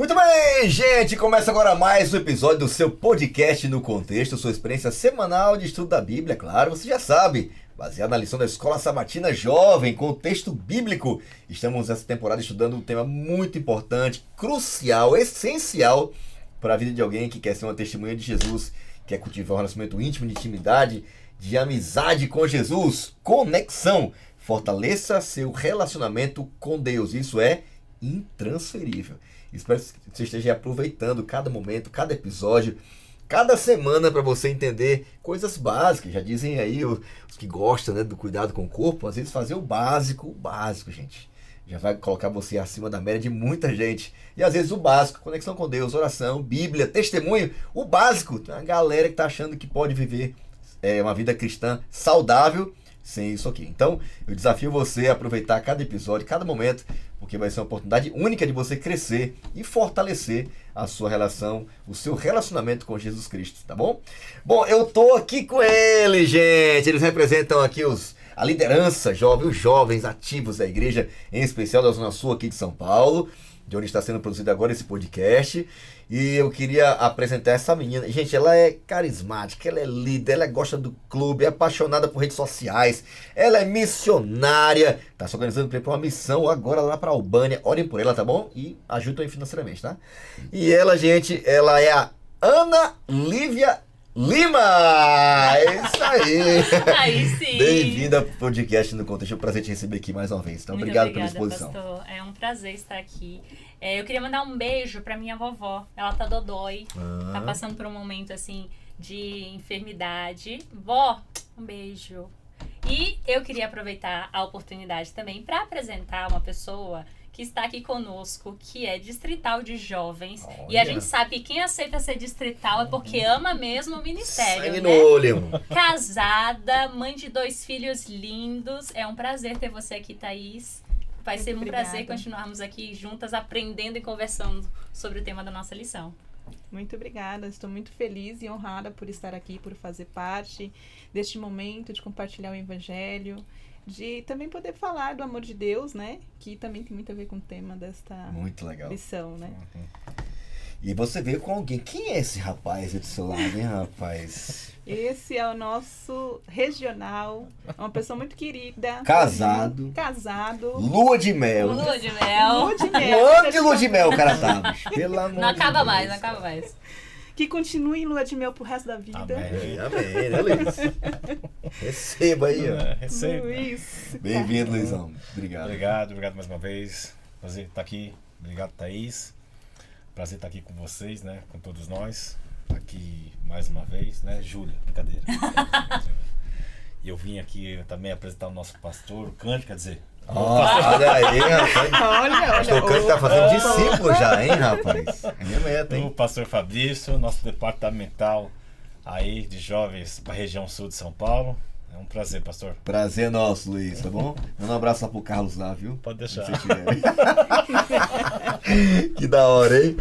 Muito bem, gente, começa agora mais um episódio do seu podcast no contexto, sua experiência semanal de estudo da Bíblia, claro, você já sabe, baseado na lição da Escola Sabatina Jovem, com o texto bíblico. Estamos nessa temporada estudando um tema muito importante, crucial, essencial para a vida de alguém que quer ser uma testemunha de Jesus, quer cultivar um relacionamento íntimo, de intimidade, de amizade com Jesus, conexão. Fortaleça seu relacionamento com Deus, isso é intransferível. Espero que você esteja aproveitando cada momento, cada episódio, cada semana para você entender coisas básicas. Já dizem aí os que gostam, né, do cuidado com o corpo, às vezes fazer o básico, gente. Já vai colocar você acima da média de muita gente. E às vezes o básico, conexão com Deus, oração, Bíblia, testemunho, o básico. Tem uma galera que está achando que pode viver uma vida cristã saudável sem isso aqui. Então, eu desafio você a aproveitar cada episódio, cada momento, porque vai ser uma oportunidade única de você crescer e fortalecer a sua relação, o seu relacionamento com Jesus Cristo, tá bom? Bom, eu tô aqui com eles, gente. Eles representam aqui a liderança jovem, os jovens ativos da igreja, em especial da Zona Sul aqui de São Paulo, de onde está sendo produzido agora esse podcast. E eu queria apresentar essa menina. Gente, ela é carismática, ela é líder, ela gosta do clube, é apaixonada por redes sociais, ela é missionária, tá se organizando para ir para uma missão agora lá para Albânia. Orem por ela, tá bom? E ajudem financeiramente, tá? E ela, gente, ela é a Ana Lívia Lima! É isso aí! Aí sim! Bem-vinda ao podcast no Contexto. É um prazer te receber aqui mais uma vez. Então, Muito obrigado obrigada, pela exposição. Pastor. É um prazer estar aqui. Eu queria mandar um beijo pra minha vovó. Ela tá dodói. Tá passando por um momento, assim, de enfermidade. Vó, um beijo. E eu queria aproveitar a oportunidade também para apresentar uma pessoa que está aqui conosco, que é distrital de jovens. Olha. E a gente sabe que quem aceita ser distrital é porque ama mesmo o ministério, Sangue né? no olho. Casada, mãe de 2 filhos lindos. É um prazer ter você aqui, Thaís. Vai ser um prazer continuarmos aqui juntas, aprendendo e conversando sobre o tema da nossa lição. Muito obrigada, estou muito feliz e honrada por estar aqui, por fazer parte deste momento de compartilhar o Evangelho, de também poder falar do amor de Deus, né? Que também tem muito a ver com o tema desta Muito legal. lição, né? E você veio com alguém. Quem é esse rapaz aí do seu lado, hein, rapaz? Esse é o nosso regional, uma pessoa muito querida. Casado. Lua de mel. Lua de mel. Lua de mel. Um ano de lua de mel o cara tá, bicho. Pelo amor Não de acaba Deus. mais, não acaba mais. Que continue em lua de mel pro resto da vida. Amém, amém, né, Luiz? Receba aí, ó. Receba. Luiz. Bem-vindo, Luizão. Obrigado. Obrigado mais uma vez. Prazer estar aqui. Obrigado, Thaís. Prazer estar aqui com vocês, né? Com todos nós. Aqui mais uma vez, né? Júlia, brincadeira. E eu vim aqui também apresentar o nosso pastor, o Cândido, quer dizer. Olha aí, rapaz. Olha, O Cândido tá fazendo discípulo já, hein, rapaz? É minha meta, O hein? pastor Fabrício, nosso departamental aí de jovens para a região sul de São Paulo. É um prazer, pastor. Prazer nosso, Luiz, tá bom? Manda um abraço lá pro Carlos lá, viu? Pode deixar. Se tiver. Que da hora, hein?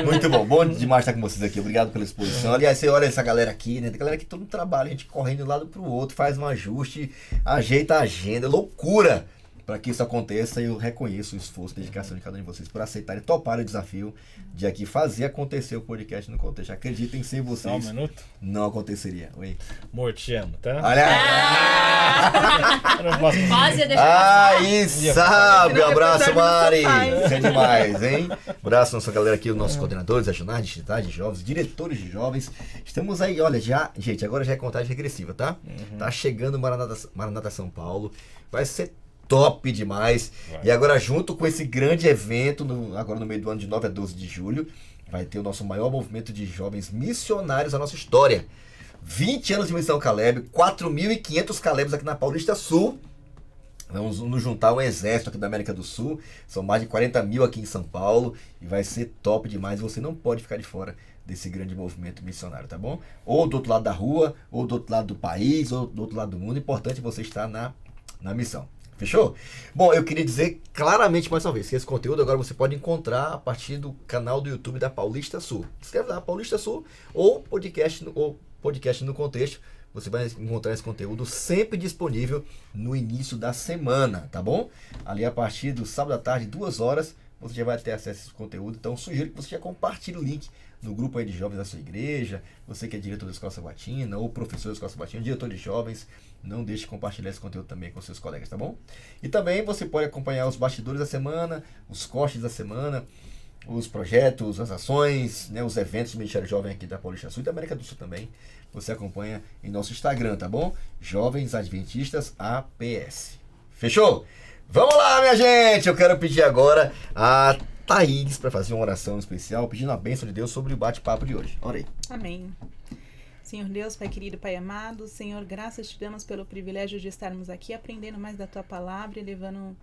Muito bom. Bom demais estar com vocês aqui. Obrigado pela exposição. Aliás, você olha essa galera aqui, né? Tem galera que todo mundo trabalha, a gente correndo de um lado pro outro, faz um ajuste, ajeita a agenda. Loucura para que isso aconteça, e eu reconheço o esforço e dedicação de cada um de vocês por aceitarem e toparem o desafio de aqui fazer acontecer o podcast no contexto. Acreditem, sem Só um vocês minuto. não aconteceria. Oi. Amor, te amo, tá? Olha Eu não posso- Quase ia deixar. aí, sabe, um abraço, Mari. Não, Isso é demais, hein? Abraço nossa galera aqui, os nossos coordenadores, regionais, distritais de jovens, diretores de jovens. Estamos aí, olha, já, gente, agora já é contagem regressiva, tá? Tá chegando Maranata São Paulo. Vai ser top demais. Vai. E agora, junto com esse grande evento, agora no meio do ano de 9 a 12 de julho, vai ter o nosso maior movimento de jovens missionários da nossa história. 20 anos de Missão Caleb, 4.500 Calebs aqui na Paulista Sul. Vamos nos juntar um exército aqui da América do Sul. São mais de 40 mil aqui em São Paulo. E vai ser top demais. Você não pode ficar de fora desse grande movimento missionário, tá bom? Ou do outro lado da rua, ou do outro lado do país, ou do outro lado do mundo. Importante você estar na missão. Fechou? Bom, eu queria dizer claramente mais uma vez que esse conteúdo agora você pode encontrar a partir do canal do YouTube da Paulista Sul. Escreve lá, Paulista Sul, ou podcast no contexto. Você vai encontrar esse conteúdo sempre disponível no início da semana, tá bom? Ali a partir do sábado à tarde, 2 horas, você já vai ter acesso a esse conteúdo. Então, sugiro que você já compartilhe o link no grupo aí de jovens da sua igreja, você que é diretor da Escola Sabatina, ou professor da Escola Sabatina, diretor de jovens, não deixe de compartilhar esse conteúdo também com seus colegas, tá bom? E também você pode acompanhar os bastidores da semana, os cortes da semana, os projetos, as ações, né, os eventos do Ministério Jovem aqui da Paulista Sul e da América do Sul também. Você acompanha em nosso Instagram, tá bom? Jovens Adventistas APS. Fechou? Vamos lá, minha gente! Eu quero pedir agora a Thaís para fazer uma oração especial, pedindo a bênção de Deus sobre o bate-papo de hoje. Ora aí. Amém. Senhor Deus, Pai querido, Pai amado, Senhor, graças te damos pelo privilégio de estarmos aqui aprendendo mais da Tua palavra e levando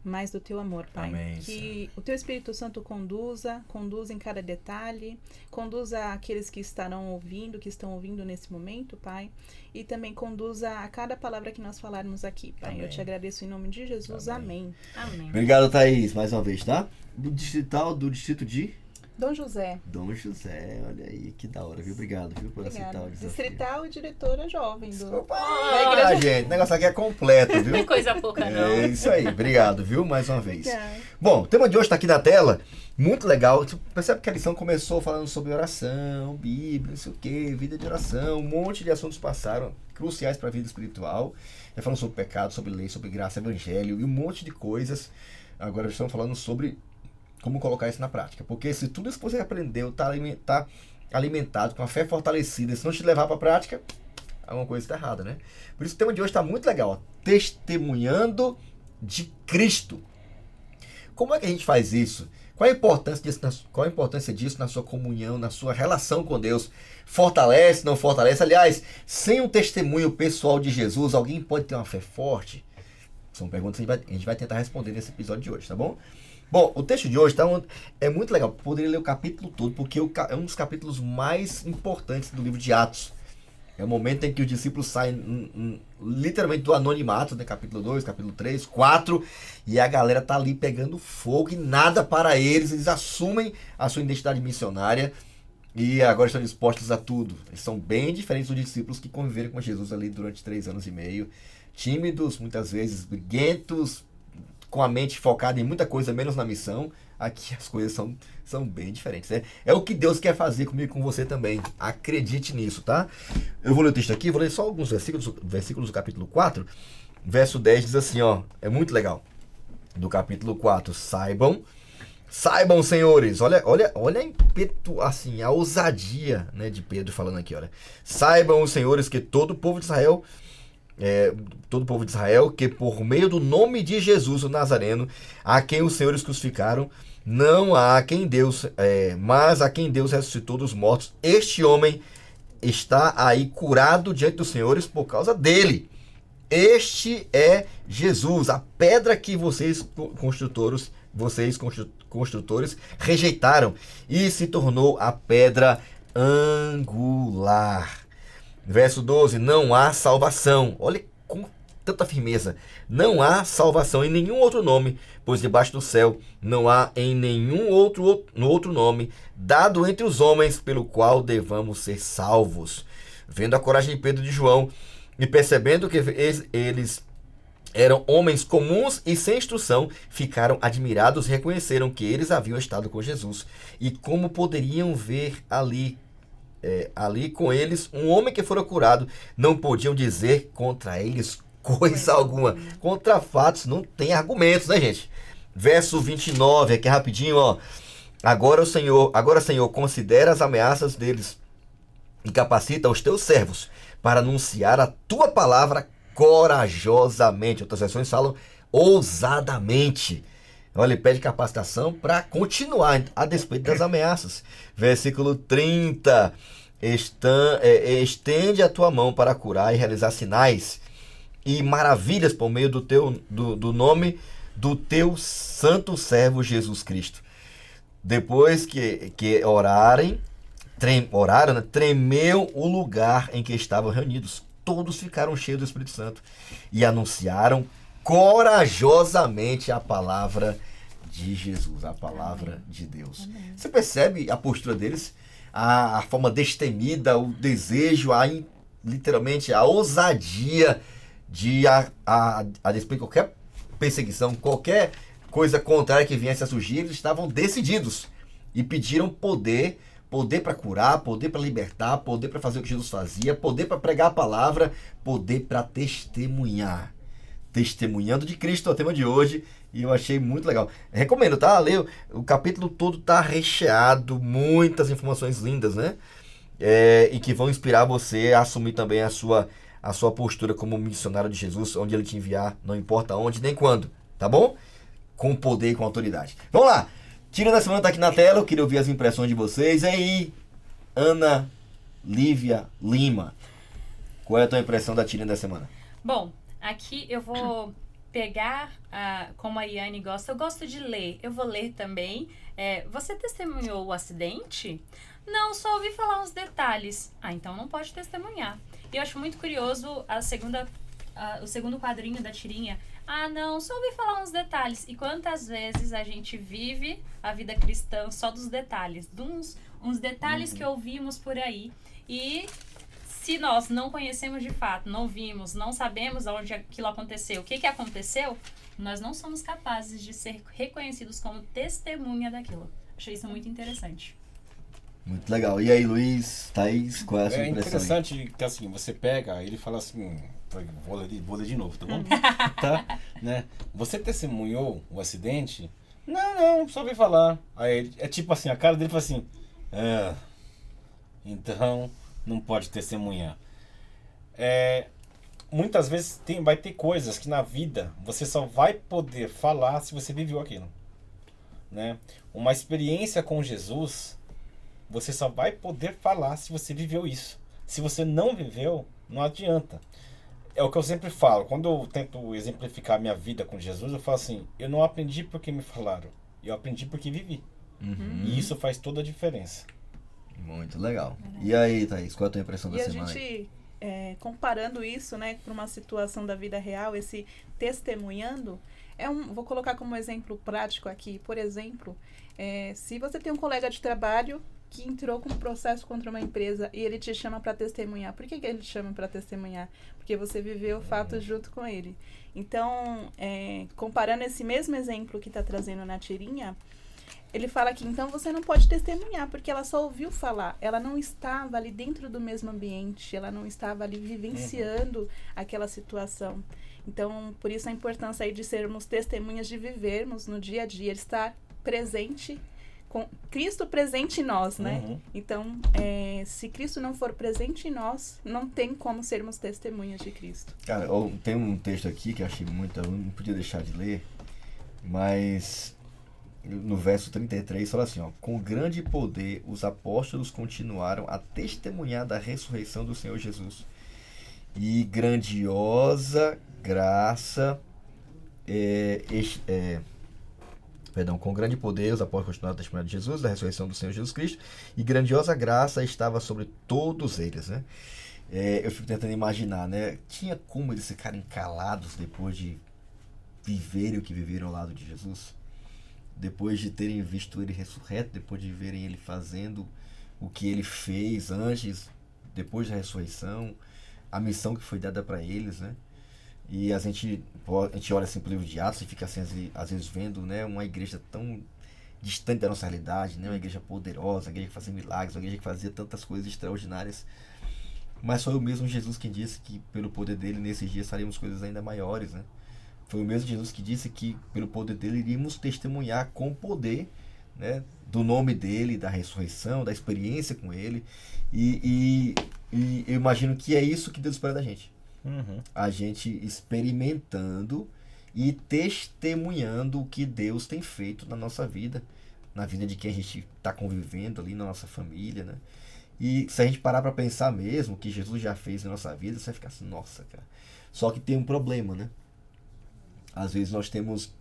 mais do Teu amor, Pai. Amém, que Senhor. o Teu Espírito Santo conduza em cada detalhe, conduza aqueles que estão ouvindo nesse momento, Pai, e também conduza a cada palavra que nós falarmos aqui, Pai. Amém. Eu te agradeço em nome de Jesus. Amém. Amém. Obrigado, Thaís, mais uma vez, tá? Do distrito de Dom José. Dom José, olha aí, que da hora, viu? Obrigado, viu, por aceitar o Obrigada. desafio. Distrital e diretora jovem do... Opa, da igreja. gente, o negócio aqui é completo, Não viu? é coisa pouca, não. É isso aí, obrigado, viu? Mais uma vez. Obrigada. Bom, o tema de hoje está aqui na tela, muito legal. Você percebe que a lição começou falando sobre oração, Bíblia, não sei o que, vida de oração, um monte de assuntos passaram, cruciais para a vida espiritual. Já falamos sobre pecado, sobre lei, sobre graça, evangelho e um monte de coisas. Agora estamos falando sobre como colocar isso na prática. Porque se tudo isso que você aprendeu está alimentado com a fé fortalecida, se não te levar para a prática, alguma coisa está errada, né? Por isso o tema de hoje está muito legal, ó. Testemunhando de Cristo. Como é que a gente faz isso? Qual a importância disso na sua comunhão, na sua relação com Deus? Fortalece, não fortalece? Aliás, sem um testemunho pessoal de Jesus, alguém pode ter uma fé forte? São perguntas que a gente vai tentar responder nesse episódio de hoje, tá bom? Bom, o texto de hoje é muito legal. Poderia ler o capítulo todo, porque é um dos capítulos mais importantes do livro de Atos. É o momento em que os discípulos saem literalmente do anonimato, né? Capítulo 2, capítulo 3, 4, e a galera tá ali pegando fogo e nada para eles. Eles assumem a sua identidade missionária e agora estão dispostos a tudo. Eles são bem diferentes dos discípulos que conviveram com Jesus ali durante 3 anos e meio. Tímidos, muitas vezes briguentos, com a mente focada em muita coisa, menos na missão. Aqui as coisas são bem diferentes, né? É o que Deus quer fazer comigo e com você também. Acredite nisso, tá? Eu vou ler o texto aqui, vou ler só alguns versículos do capítulo 4. Verso 10 diz assim, ó. É muito legal. Do capítulo 4. Saibam, senhores. Olha a ímpeto, assim, a ousadia, né, de Pedro falando aqui, olha. Saibam os senhores que todo o povo de Israel... que por meio do nome de Jesus o Nazareno, a quem os senhores crucificaram, não há quem Deus, mas a quem Deus ressuscitou dos mortos. Este homem está aí curado diante dos senhores por causa dele. Este é Jesus, a pedra que vocês construtores rejeitaram e se tornou a pedra angular. Verso 12, não há salvação. Olha com tanta firmeza. Não há salvação em nenhum outro nome, pois debaixo do céu não há em nenhum outro nome dado entre os homens pelo qual devamos ser salvos. Vendo a coragem de Pedro e de João e percebendo que eles eram homens comuns e sem instrução, ficaram admirados e reconheceram que eles haviam estado com Jesus. E como poderiam ver ali com eles um homem que fora curado, não podiam dizer contra eles coisa alguma. Contra fatos não tem argumentos, né, gente? Verso 29, aqui rapidinho, ó. Agora, Senhor, considera as ameaças deles e capacita os teus servos para anunciar a tua palavra corajosamente. Outras versões falam ousadamente. Olha, ele pede capacitação para continuar a despeito das ameaças. Versículo 30. Estende a tua mão para curar e realizar sinais e maravilhas por meio do nome do teu santo servo Jesus Cristo. Depois que oraram, né, tremeu o lugar em que estavam reunidos. Todos ficaram cheios do Espírito Santo e anunciaram corajosamente a palavra de Jesus, a palavra de Deus. Amém. Você percebe a postura deles? A forma destemida, o desejo, literalmente a ousadia de a despeito de qualquer perseguição, qualquer coisa contrária que viesse a surgir, eles estavam decididos e pediram poder para curar, poder para libertar, poder para fazer o que Jesus fazia, poder para pregar a palavra, poder para testemunhar. Testemunhando de Cristo é o tema de hoje e eu achei muito legal. Recomendo, tá? Leia o capítulo todo, tá recheado, muitas informações lindas, né? E que vão inspirar você a assumir também a sua postura como missionário de Jesus, onde ele te enviar, não importa onde nem quando, tá bom? Com poder e com autoridade. Vamos lá! Tira da semana tá aqui na tela, eu queria ouvir as impressões de vocês. E aí, Ana Lívia Lima, qual é a tua impressão da tira da semana? Bom, aqui eu vou pegar, como a Iane gosta, eu gosto de ler, eu vou ler também. Você testemunhou o acidente? Não, só ouvi falar uns detalhes. Então não pode testemunhar. E eu acho muito curioso o segundo quadrinho da tirinha. Não, só ouvi falar uns detalhes. E quantas vezes a gente vive a vida cristã só dos detalhes, uns detalhes que ouvimos por aí. E se nós não conhecemos de fato, não vimos, não sabemos onde aquilo aconteceu, o que aconteceu, nós não somos capazes de ser reconhecidos como testemunha daquilo. Achei isso muito interessante. Muito legal. E aí, Luiz, Thaís, qual é a sua impressão? É interessante que assim, você pega, ele fala assim, vou ler de novo, tá bom? Tá? Né? Você testemunhou o acidente? Não, só ouvi falar. Aí é tipo assim, a cara dele fala assim, então não pode testemunhar. Muitas vezes vai ter coisas que na vida você só vai poder falar se você viveu aquilo, né? Uma experiência com Jesus, você só vai poder falar se você viveu isso. Se você não viveu, não adianta. É o que eu sempre falo. Quando eu tento exemplificar minha vida com Jesus, eu falo assim, eu não aprendi porque me falaram, eu aprendi porque vivi. E isso faz toda a diferença. Muito legal. E aí, Thaís, qual é a tua impressão da semana? E a gente, comparando isso, né, para uma situação da vida real, esse testemunhando, vou colocar como exemplo prático aqui. Por exemplo, se você tem um colega de trabalho que entrou com um processo contra uma empresa e ele te chama para testemunhar. Por que ele te chama para testemunhar? Porque você viveu o fato junto com ele. Então, comparando esse mesmo exemplo que está trazendo na tirinha, ele fala que então você não pode testemunhar, porque ela só ouviu falar. Ela não estava ali dentro do mesmo ambiente, ela não estava ali vivenciando aquela situação. Então, por isso a importância aí de sermos testemunhas, de vivermos no dia a dia, de estar presente, com Cristo presente em nós, né? Então, se Cristo não for presente em nós, não tem como sermos testemunhas de Cristo. Cara, tem um texto aqui que eu achei muito, eu não podia deixar de ler, mas no verso 33 fala assim, com grande poder os apóstolos continuaram a testemunhar da ressurreição do Senhor Jesus. E grandiosa graça com grande poder os apóstolos continuaram a testemunhar de Jesus, da ressurreição do Senhor Jesus Cristo, e grandiosa graça estava sobre todos eles, né? Eu fico tentando imaginar, né? Tinha como eles ficarem calados depois de viverem o que viveram ao lado de Jesus? Depois de terem visto ele ressurreto, depois de verem ele fazendo o que ele fez antes, depois da ressurreição, a missão que foi dada para eles, né? E a gente olha assim pro livro de Atos e fica assim, às vezes vendo, né, uma igreja tão distante da nossa realidade, né? Uma igreja poderosa, uma igreja que fazia milagres, uma igreja que fazia tantas coisas extraordinárias. Mas foi o mesmo Jesus que disse que pelo poder dele nesses dias faríamos coisas ainda maiores, né? Foi o mesmo Jesus que disse que pelo poder dele iríamos testemunhar com poder, né, do nome dele, da ressurreição, da experiência com ele. E eu imagino que é isso que Deus espera da gente. A gente experimentando e testemunhando o que Deus tem feito na nossa vida, na vida de quem a gente está convivendo ali, na nossa família, né? E se a gente parar para pensar mesmo o que Jesus já fez na nossa vida, você vai ficar assim, nossa, cara. Só que tem um problema, né? Às vezes nós temos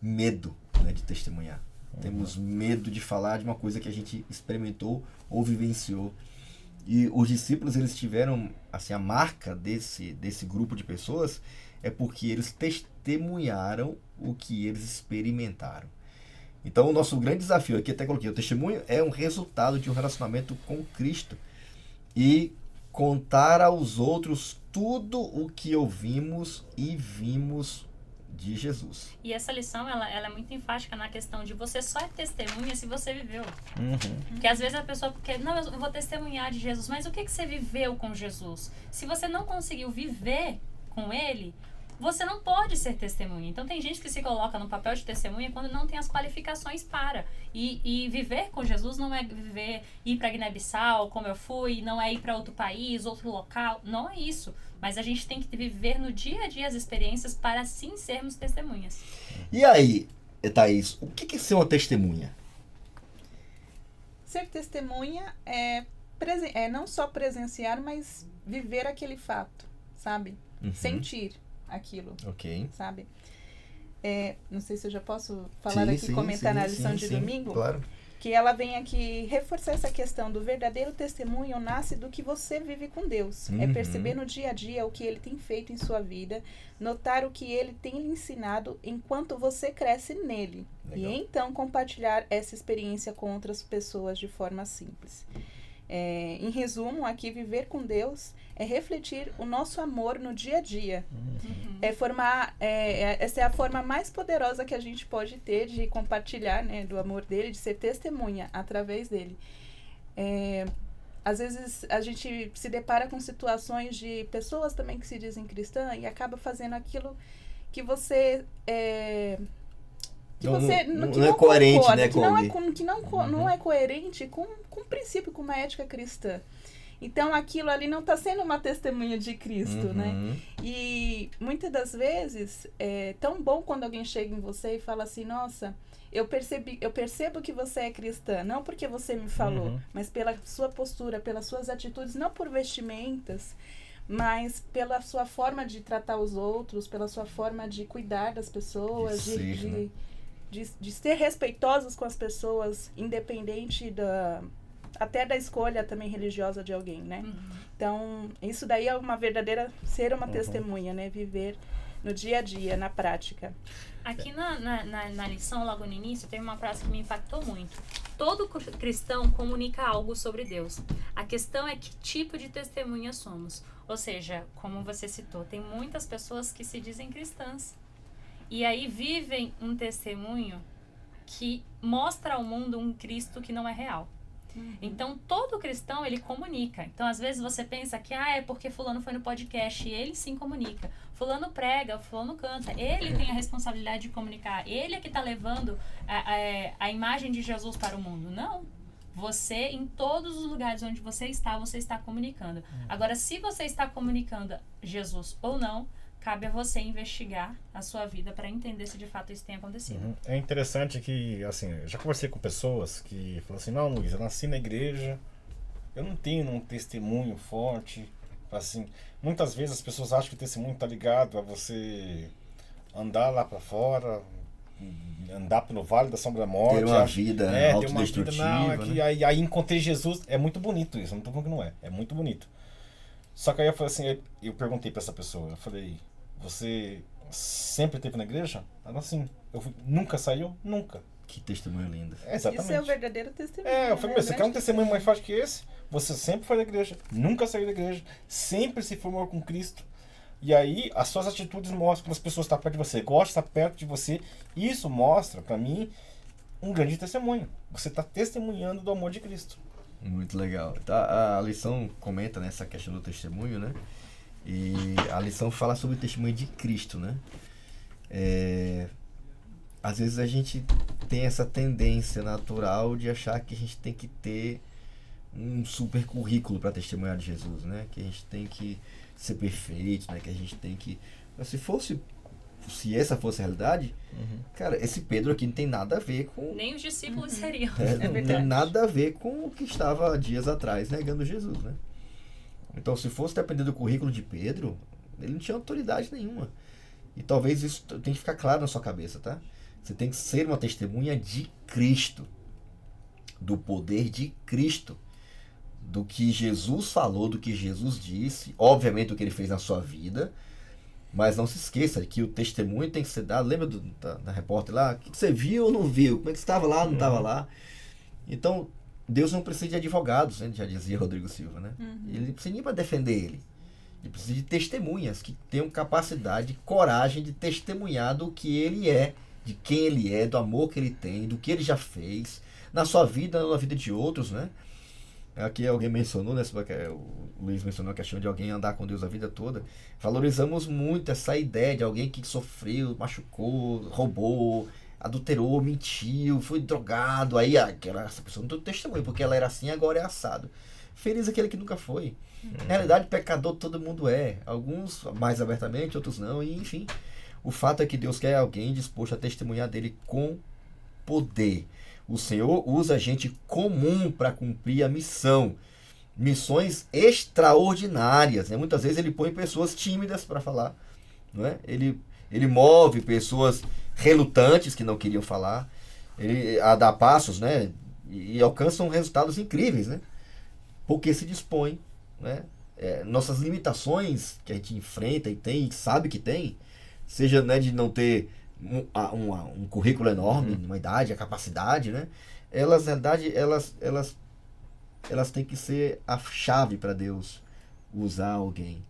medo, né, de testemunhar. Temos medo de falar de uma coisa que a gente experimentou ou vivenciou. E os discípulos, eles tiveram assim, a marca desse grupo de pessoas é porque eles testemunharam o que eles experimentaram. Então o nosso grande desafio aqui, até coloquei, o testemunho é um resultado de um relacionamento com Cristo. E contar aos outros tudo o que ouvimos e vimos de Jesus. E essa lição, ela é muito enfática na questão de você só é testemunha se você viveu. Porque às vezes a pessoa quer, não, eu vou testemunhar de Jesus, mas o que você viveu com Jesus? Se você não conseguiu viver com ele, você não pode ser testemunha. Então tem gente que se coloca no papel de testemunha quando não tem as qualificações para. E viver com Jesus não é ir para Guiné-Bissau, como eu fui, não é ir para outro país, outro local, não é isso. Mas a gente tem que viver no dia a dia as experiências para assim sermos testemunhas. E aí, Thaís, o que é ser uma testemunha? Ser testemunha é não só presenciar, mas viver aquele fato, sabe? Sentir aquilo, sabe? Não sei se eu já posso falar comentar na lição de domingo. Claro. Que ela vem aqui reforçar essa questão do verdadeiro testemunho nasce do que você vive com Deus. É perceber no dia a dia o que Ele tem feito em sua vida, notar o que Ele tem lhe ensinado enquanto você cresce nele. Legal. E então compartilhar essa experiência com outras pessoas de forma simples. Em resumo, aqui viver com Deus é refletir o nosso amor no dia a dia. Essa é a forma mais poderosa que a gente pode ter de compartilhar, né, do amor dele, de ser testemunha através dele. Às vezes a gente se depara com situações de pessoas também que se dizem cristã e acaba fazendo aquilo que você... não é coerente, né, não é coerente com o princípio, com uma ética cristã. Então, aquilo ali não está sendo uma testemunha de Cristo, né? E muitas das vezes é tão bom quando alguém chega em você e fala assim, nossa, eu percebo que você é cristã, não porque você me falou, mas pela sua postura, pelas suas atitudes, não por vestimentas, mas pela sua forma de tratar os outros, pela sua forma de cuidar das pessoas, de ser respeitosos com as pessoas, independente até da escolha também religiosa de alguém, né? Então, isso daí é uma verdadeira, ser uma testemunha, né? Viver no dia a dia, na prática. Aqui na lição, logo no início, tem uma frase que me impactou muito. Todo cristão comunica algo sobre Deus. A questão é que tipo de testemunha somos. Ou seja, como você citou, tem muitas pessoas que se dizem cristãs. E aí vivem um testemunho que mostra ao mundo um Cristo que não é real. Então, todo cristão, ele comunica. Então, às vezes você pensa que é porque fulano foi no podcast e ele sim comunica. Fulano prega, fulano canta. Ele tem a responsabilidade de comunicar. Ele é que está levando a imagem de Jesus para o mundo. Não. Você, em todos os lugares onde você está comunicando. Agora, se você está comunicando Jesus ou não, cabe a você investigar a sua vida para entender se de fato isso tem acontecido. É interessante que, assim, eu já conversei com pessoas que falam assim, não, Luiz, eu nasci na igreja, eu não tenho um testemunho forte. Assim, muitas vezes as pessoas acham que o testemunho está ligado a você andar lá para fora, andar pelo vale da sombra da morte. Ter uma vida autodestrutiva. Não, é que aí encontrei Jesus. É muito bonito isso, não estou falando que não é. É muito bonito. Só que aí eu falei assim, eu perguntei para essa pessoa, eu falei, você sempre esteve na igreja? Ela assim, nunca saiu? Nunca. Que testemunho lindo. Exatamente. Isso é o verdadeiro testemunho. Eu falei, você quer um testemunho mais forte que esse? Você sempre foi da igreja, nunca saiu da igreja, sempre se formou com Cristo. E aí, as suas atitudes mostram que as pessoas estão perto de você, gostam de estar perto de você. E isso mostra, para mim, um grande testemunho. Você está testemunhando do amor de Cristo. Muito legal. A lição comenta nessa questão do testemunho, né? E a lição fala sobre o testemunho de Cristo, né? Às vezes a gente tem essa tendência natural de achar que a gente tem que ter um super currículo para testemunhar de Jesus, né? Que a gente tem que ser perfeito, né? Que a gente tem que... Mas se essa fosse a realidade, cara, esse Pedro aqui não tem nada a ver com... Nem os discípulos seriam. Não tem nada a ver com o que estava dias atrás negando Jesus, né? Então, se fosse depender do currículo de Pedro, ele não tinha autoridade nenhuma. E talvez isso tenha que ficar claro na sua cabeça, tá? Você tem que ser uma testemunha de Cristo, do poder de Cristo, do que Jesus falou, do que Jesus disse, obviamente do que ele fez na sua vida, mas não se esqueça que o testemunho tem que ser dado. Lembra da repórter lá? O que você viu ou não viu? Como é que você estava lá ou não estava lá? Então, Deus não precisa de advogados, né? Já dizia Rodrigo Silva, né? Ele não precisa nem para defender ele. Ele precisa de testemunhas que tenham capacidade, coragem de testemunhar do que ele é, de quem ele é, do amor que ele tem, do que ele já fez, na sua vida, na vida de outros, né? Aqui alguém mencionou, né? O Luiz mencionou a questão de alguém andar com Deus a vida toda. Valorizamos muito essa ideia de alguém que sofreu, machucou, roubou, adulterou, mentiu, foi drogado. Aí essa pessoa não tem testemunho, porque ela era assim, agora é assado. Feliz aquele que nunca foi. Na realidade, pecador todo mundo é. Alguns mais abertamente, outros não. E, enfim, o fato é que Deus quer alguém disposto a testemunhar dele com poder. O Senhor usa gente comum para cumprir a missão. Missões extraordinárias, né? Muitas vezes ele põe pessoas tímidas para falar, não é? Ele move pessoas relutantes que não queriam falar, ele dá passos, né? E alcançam resultados incríveis, né? Porque se dispõe, né? Nossas limitações que a gente enfrenta e tem, e sabe que tem, seja, né, de não ter um currículo enorme, uma idade, a capacidade, né? Elas, na verdade, elas têm que ser a chave para Deus usar alguém.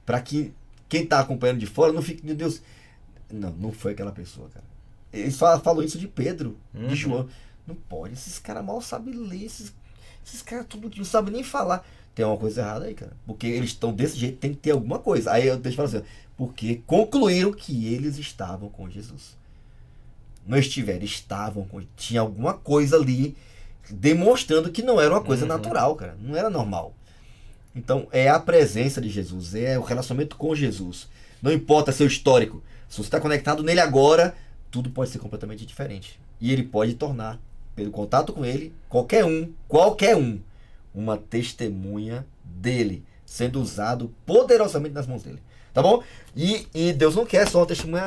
Para que quem está acompanhando de fora não fique, meu Deus, não foi aquela pessoa, cara. Eles falam isso de Pedro, de João. Não pode, esses caras mal sabem ler, esses caras tudo não sabem nem falar. Tem uma coisa errada aí, cara. Porque eles estão desse jeito, tem que ter alguma coisa. Aí eu deixo falar assim, porque concluíram que eles estavam com Jesus. Não estiveram, estavam com... Tinha alguma coisa ali demonstrando que não era uma coisa natural, cara. Não era normal. Então, é a presença de Jesus, é o relacionamento com Jesus. Não importa seu histórico. Se você está conectado nele agora, tudo pode ser completamente diferente. E ele pode tornar, pelo contato com ele, qualquer um, uma testemunha dele, sendo usado poderosamente nas mãos dele. Tá bom? E Deus não quer só uma testemunha,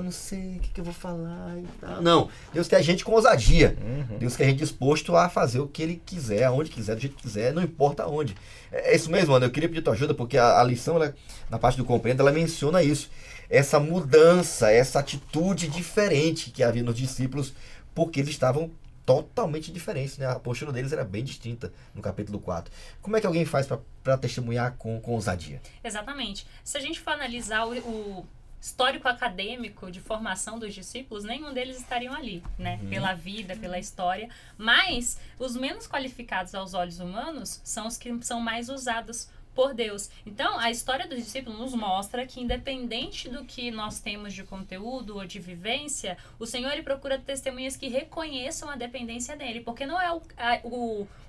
não sei o que eu vou falar e tal. Não, Deus quer a gente com ousadia. Deus quer a gente disposto a fazer o que ele quiser, aonde quiser, do jeito que quiser, não importa aonde. É isso mesmo, Ana. Eu queria pedir tua ajuda, porque a lição, na parte do compreendo, ela menciona isso. Essa mudança, essa atitude diferente que havia nos discípulos, porque eles estavam totalmente diferentes, né? A postura deles era bem distinta no capítulo 4. Como é que alguém faz para testemunhar com ousadia? Exatamente. Se a gente for analisar o histórico acadêmico de formação dos discípulos, nenhum deles estariam ali, né? Pela vida, pela história. Mas os menos qualificados aos olhos humanos são os que são mais usados por Deus. Então, a história dos discípulos nos mostra que, independente do que nós temos de conteúdo ou de vivência, o Senhor ele procura testemunhas que reconheçam a dependência dele, porque não é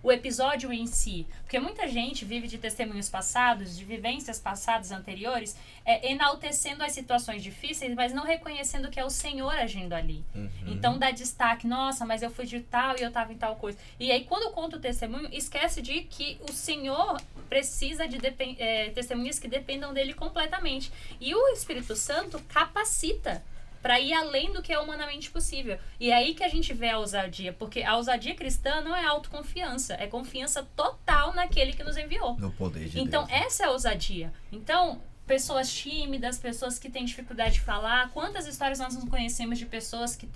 o episódio em si. Porque muita gente vive de testemunhos passados, de vivências passadas anteriores, enaltecendo as situações difíceis, mas não reconhecendo que é o Senhor agindo ali. Então, dá destaque, nossa, mas eu fui de tal e eu estava em tal coisa. E aí, quando conta o testemunho, esquece de que o Senhor precisa de testemunhas que dependam dele completamente. E o Espírito Santo capacita para ir além do que é humanamente possível. E é aí que a gente vê a ousadia, porque a ousadia cristã não é autoconfiança, é confiança total naquele que nos enviou. No poder de então, Deus. essa é a ousadia. Então, pessoas tímidas, pessoas que têm dificuldade de falar, quantas histórias nós não conhecemos de pessoas que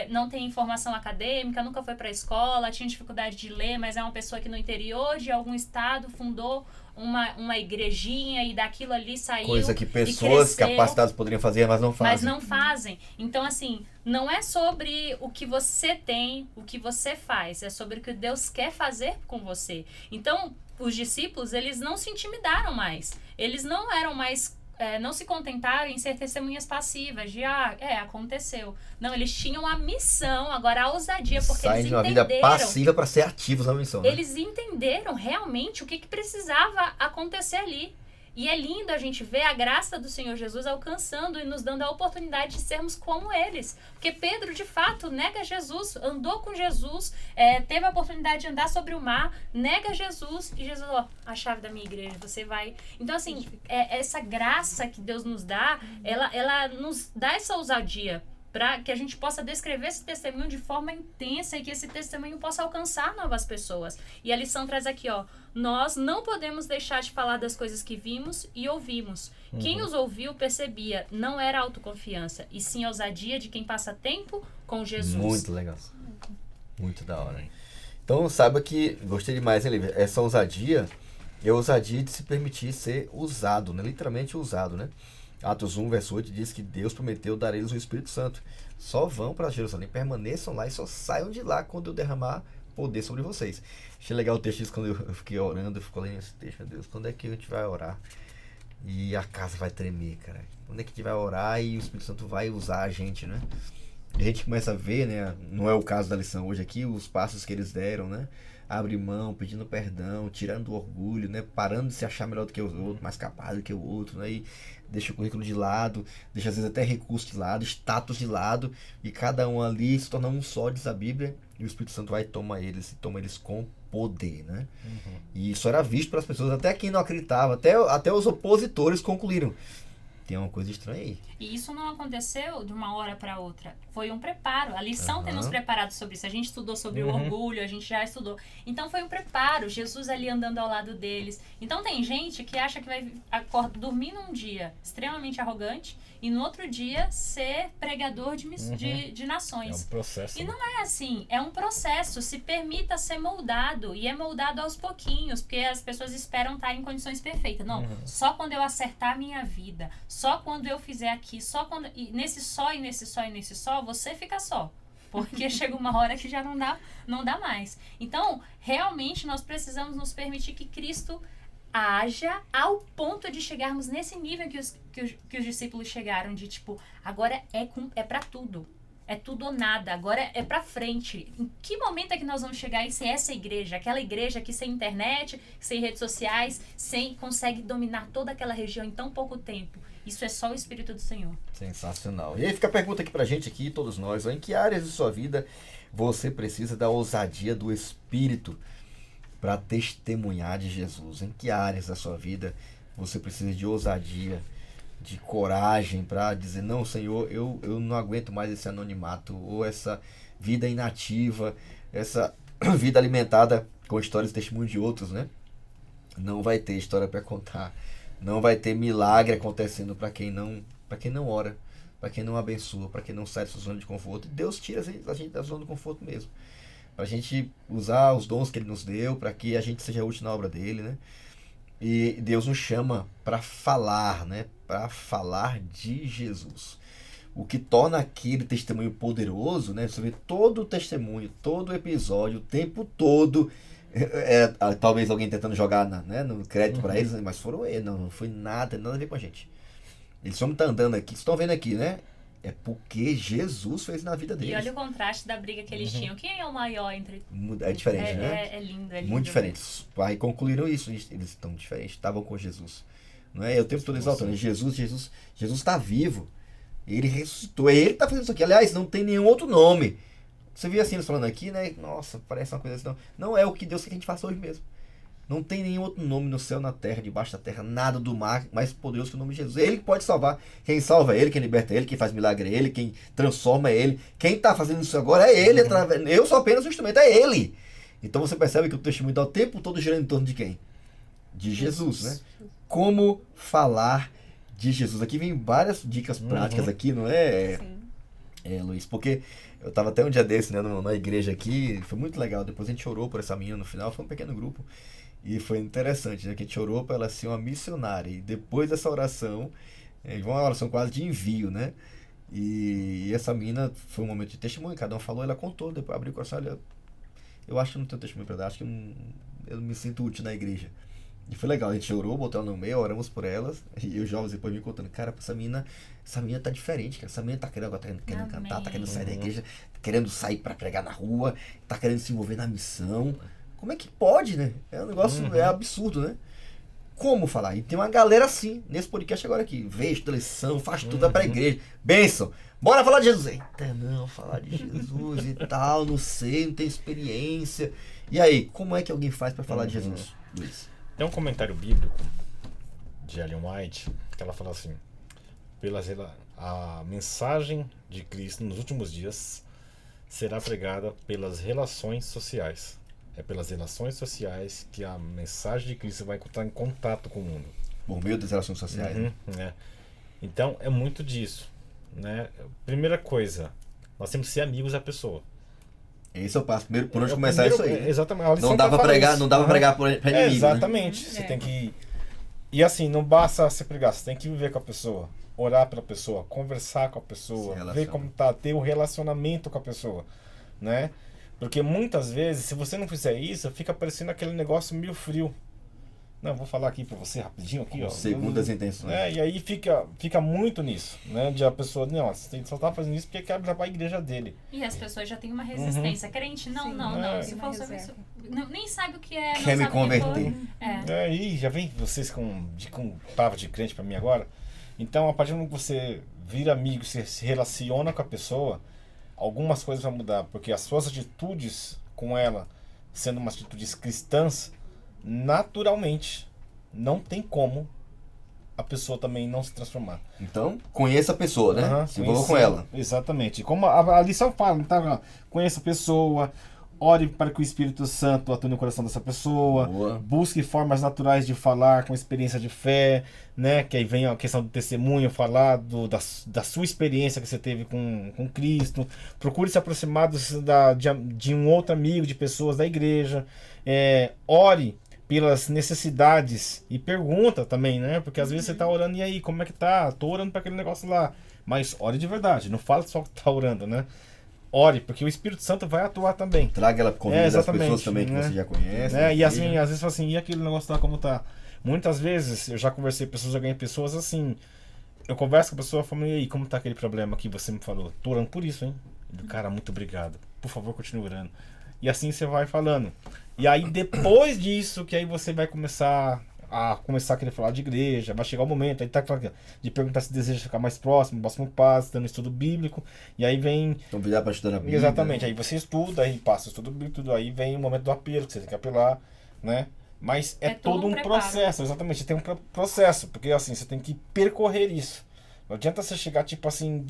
não têm formação acadêmica, nunca foi para a escola, tinha dificuldade de ler, mas é uma pessoa que no interior de algum estado fundou uma igrejinha e daquilo ali saiu. Coisa que pessoas capacitadas poderiam fazer, mas não fazem. Mas não fazem. Então, assim, não é sobre o que você tem, o que você faz, é sobre o que Deus quer fazer com você. Então, os discípulos, eles não se intimidaram mais. Eles não eram mais, não se contentaram em ser testemunhas passivas, de, aconteceu. Não, eles tinham a missão, agora a ousadia, porque Saem eles de uma entenderam. vida passiva para ser ativos na missão. Né? Eles entenderam realmente o que precisava acontecer ali. E é lindo a gente ver a graça do Senhor Jesus alcançando e nos dando a oportunidade de sermos como eles. Porque Pedro, de fato, nega Jesus, andou com Jesus, teve a oportunidade de andar sobre o mar, nega Jesus, e Jesus, a chave da minha igreja, você vai... Então, assim, essa graça que Deus nos dá, ela nos dá essa ousadia, para que a gente possa descrever esse testemunho de forma intensa e que esse testemunho possa alcançar novas pessoas. E a lição traz aqui, nós não podemos deixar de falar das coisas que vimos e ouvimos. Quem os ouviu percebia, não era autoconfiança, e sim a ousadia de quem passa tempo com Jesus. Muito legal. Muito da hora. Então saiba que, gostei demais, hein, Lívia? Essa ousadia, É ousadia de se permitir ser usado, né? Literalmente usado, né? Atos 1, verso 8 diz que Deus prometeu dar a eles o Espírito Santo. Só vão para Jerusalém, permaneçam lá e só saiam de lá quando eu derramar poder sobre vocês. Achei legal o texto disso quando eu fiquei orando, eu fico lendo esse texto, meu Deus, quando é que a gente vai orar? E a casa vai tremer, cara. Quando é que a gente vai orar e o Espírito Santo vai usar a gente, né? E a gente começa a ver, né? Não é o caso da lição hoje aqui, os passos que eles deram, né? Abre mão, pedindo perdão, tirando o orgulho, né? Parando de se achar melhor do que o outro, mais capaz do que o outro, né? E deixa o currículo de lado, deixa às vezes até recurso de lado, status de lado, e cada um ali se torna um só, diz a Bíblia, e o Espírito Santo vai tomar eles, e toma eles com poder, né? E isso era visto pelas pessoas, até quem não acreditava, até os opositores concluíram. Tem uma coisa estranha aí. E isso não aconteceu de uma hora para outra. Foi um preparo. A lição tem nos preparado sobre isso. A gente estudou sobre o orgulho, a gente já estudou. Então foi um preparo. Jesus ali andando ao lado deles. Então tem gente que acha que vai dormir num dia extremamente arrogante e no outro dia ser pregador de nações. É um processo. E não é assim. É um processo. Se permita ser moldado. E é moldado aos pouquinhos. Porque as pessoas esperam estar em condições perfeitas. Não. Só quando eu acertar a minha vida. Só quando eu fizer aqui. Só quando... E nesse só, e nesse só, e nesse só, você fica só. Porque chega uma hora que já não dá mais. Então, realmente, nós precisamos nos permitir que Cristo haja ao ponto de chegarmos nesse nível que os discípulos chegaram, de tipo, agora é pra tudo. É tudo ou nada, agora é pra frente. Em que momento é que nós vamos chegar e ser essa igreja? Aquela igreja que sem internet, sem redes sociais, consegue dominar toda aquela região em tão pouco tempo. Isso é só o Espírito do Senhor. Sensacional. E aí fica a pergunta aqui pra gente, aqui, todos nós, ó, em que áreas de sua vida você precisa da ousadia do Espírito para testemunhar de Jesus? Em que áreas da sua vida você precisa de ousadia, de coragem para dizer, não, Senhor, eu não aguento mais esse anonimato, ou essa vida inativa, essa vida alimentada com histórias e testemunhos de outros, né? Não vai ter história para contar. Não vai ter milagre acontecendo para quem não ora, para quem não abençoa, para quem não sai da sua zona de conforto. E Deus tira a gente da zona de conforto mesmo. Para a gente usar os dons que Ele nos deu, para que a gente seja útil na obra dele, né? E Deus nos chama para falar, né? Para falar de Jesus. O que torna aquele testemunho poderoso, né? Você vê todo o testemunho, todo o episódio, o tempo todo. Talvez alguém tentando jogar no crédito para eles, mas foram eles, não foi nada a ver com a gente. Eles só estão andando aqui, vocês estão vendo aqui, né? É porque Jesus fez na vida deles. E olha o contraste da briga que eles tinham. Quem é o maior entre... É diferente, né? É lindo, é lindo. Muito diferente. Aí concluíram isso, eles estão diferentes, estavam com Jesus. Não é? Eu tempo todo exaltando, Jesus está vivo. Ele ressuscitou, ele está fazendo isso aqui. Aliás, não tem nenhum outro nome. Você viu assim eles falando aqui, né? Nossa, parece uma coisa assim. Não é o que Deus quer que a gente faça hoje mesmo. Não tem nenhum outro nome no céu, na terra, debaixo da terra, nada do mar, mais poderoso que o nome de Jesus. Ele que pode salvar. Quem salva é Ele, quem liberta é Ele, quem faz milagre é Ele, quem transforma é Ele. Quem está fazendo isso agora é Ele. Eu sou apenas um instrumento, é Ele. Então você percebe que o testemunho está o tempo todo girando em torno de quem? De Jesus, né? Como falar de Jesus. Aqui vem várias dicas práticas aqui, não é? Sim. Luiz, porque eu estava até um dia desse, né, na igreja aqui, foi muito legal. Depois a gente orou por essa menina no final, foi um pequeno grupo. E foi interessante, né, que a gente orou para ela ser uma missionária. E depois dessa oração, uma oração quase de envio, né? E essa menina foi um momento de testemunho, cada um falou, ela contou, depois abriu o coração, olha, eu acho que eu não tenho testemunho para dar, acho que eu não me sinto útil na igreja. E foi legal, a gente orou, botou ela no meio, oramos por elas, e os jovens depois me contando, cara, essa menina tá diferente, cara. Essa menina tá querendo cantar, tá querendo sair da igreja, tá querendo sair para pregar na rua, tá querendo se envolver na missão. Como é que pode, né? É um negócio, é absurdo, né? Como falar? E tem uma galera assim, nesse podcast agora aqui, vê, estuda lição, faz tudo, é pra igreja, bênção, bora falar de Jesus. Eita, não, falar de Jesus e tal, não sei, não tenho experiência. E aí, como é que alguém faz para falar de Jesus, Luiz? Tem um comentário bíblico de Ellen White que ela fala assim: a mensagem de Cristo nos últimos dias será pregada pelas relações sociais. É pelas relações sociais que a mensagem de Cristo vai estar em contato com o mundo. Por meio das relações sociais. Né? Então é muito disso, né? Primeira coisa, nós temos que ser amigos da pessoa. Esse é o passo. Primeiro, por onde começar isso aí. Exatamente. A lição Não dá pra fala pregar, isso. não dá pra pregar pra inimigo, exatamente. Você tem que... E assim, não basta você pregar, você tem que viver com a pessoa, orar pela pessoa, conversar com a pessoa, ver como tá, ter um relacionamento com a pessoa, né? Porque muitas vezes, se você não fizer isso, fica parecendo aquele negócio meio frio. Não, vou falar aqui pra você rapidinho aqui, ó. Segundas intenções. E aí fica muito nisso, né? De a pessoa, não, você só tá fazendo isso porque quer abrir a igreja dele. E as pessoas já têm uma resistência. Crente, não. Se for sobre isso, nem sabe o que é. Quer me converter. E já vem vocês com palavra de crente pra mim agora. Então, a partir do momento que você vira amigo, você se relaciona com a pessoa, algumas coisas vão mudar. Porque as suas atitudes com ela, sendo umas atitudes cristãs, naturalmente, não tem como a pessoa também não se transformar. Então, conheça a pessoa, né? Se envolva com ela. Exatamente. Como a lição fala, tá? Conheça a pessoa, ore para que o Espírito Santo atue no coração dessa pessoa. Boa. Busque formas naturais de falar com experiência de fé, né? Que aí vem a questão do testemunho, falar da sua experiência que você teve com Cristo. Procure se aproximar de um outro amigo, de pessoas da igreja. Ore pelas necessidades e pergunta também, né? Porque às vezes você tá orando, e aí, como é que tá? Tô orando para aquele negócio lá. Mas ore de verdade, não fala só que tá orando, né? Ore, porque o Espírito Santo vai atuar também. Traga ela com das pessoas também que você já conhece. E assim, às vezes fala assim, e aquele negócio lá como tá? Muitas vezes, eu já conversei com pessoas, já ganhei pessoas assim, eu converso com a pessoa, falo, e aí, como tá aquele problema que você me falou? Tô orando por isso, hein? Cara, muito obrigado. Por favor, continue orando. E assim você vai falando. E aí depois disso, que aí você vai começar a querer falar de igreja, vai chegar o momento, aí tá de perguntar se deseja ficar mais próximo passo, dando estudo bíblico, e aí vem... Convidar para estudar a Bíblia. Exatamente, aí você estuda, aí passa o estudo bíblico, tudo, aí vem o momento do apelo, que você tem que apelar, né? Mas é todo um processo, exatamente, tem um processo, porque assim, você tem que percorrer isso. Não adianta você chegar tipo assim,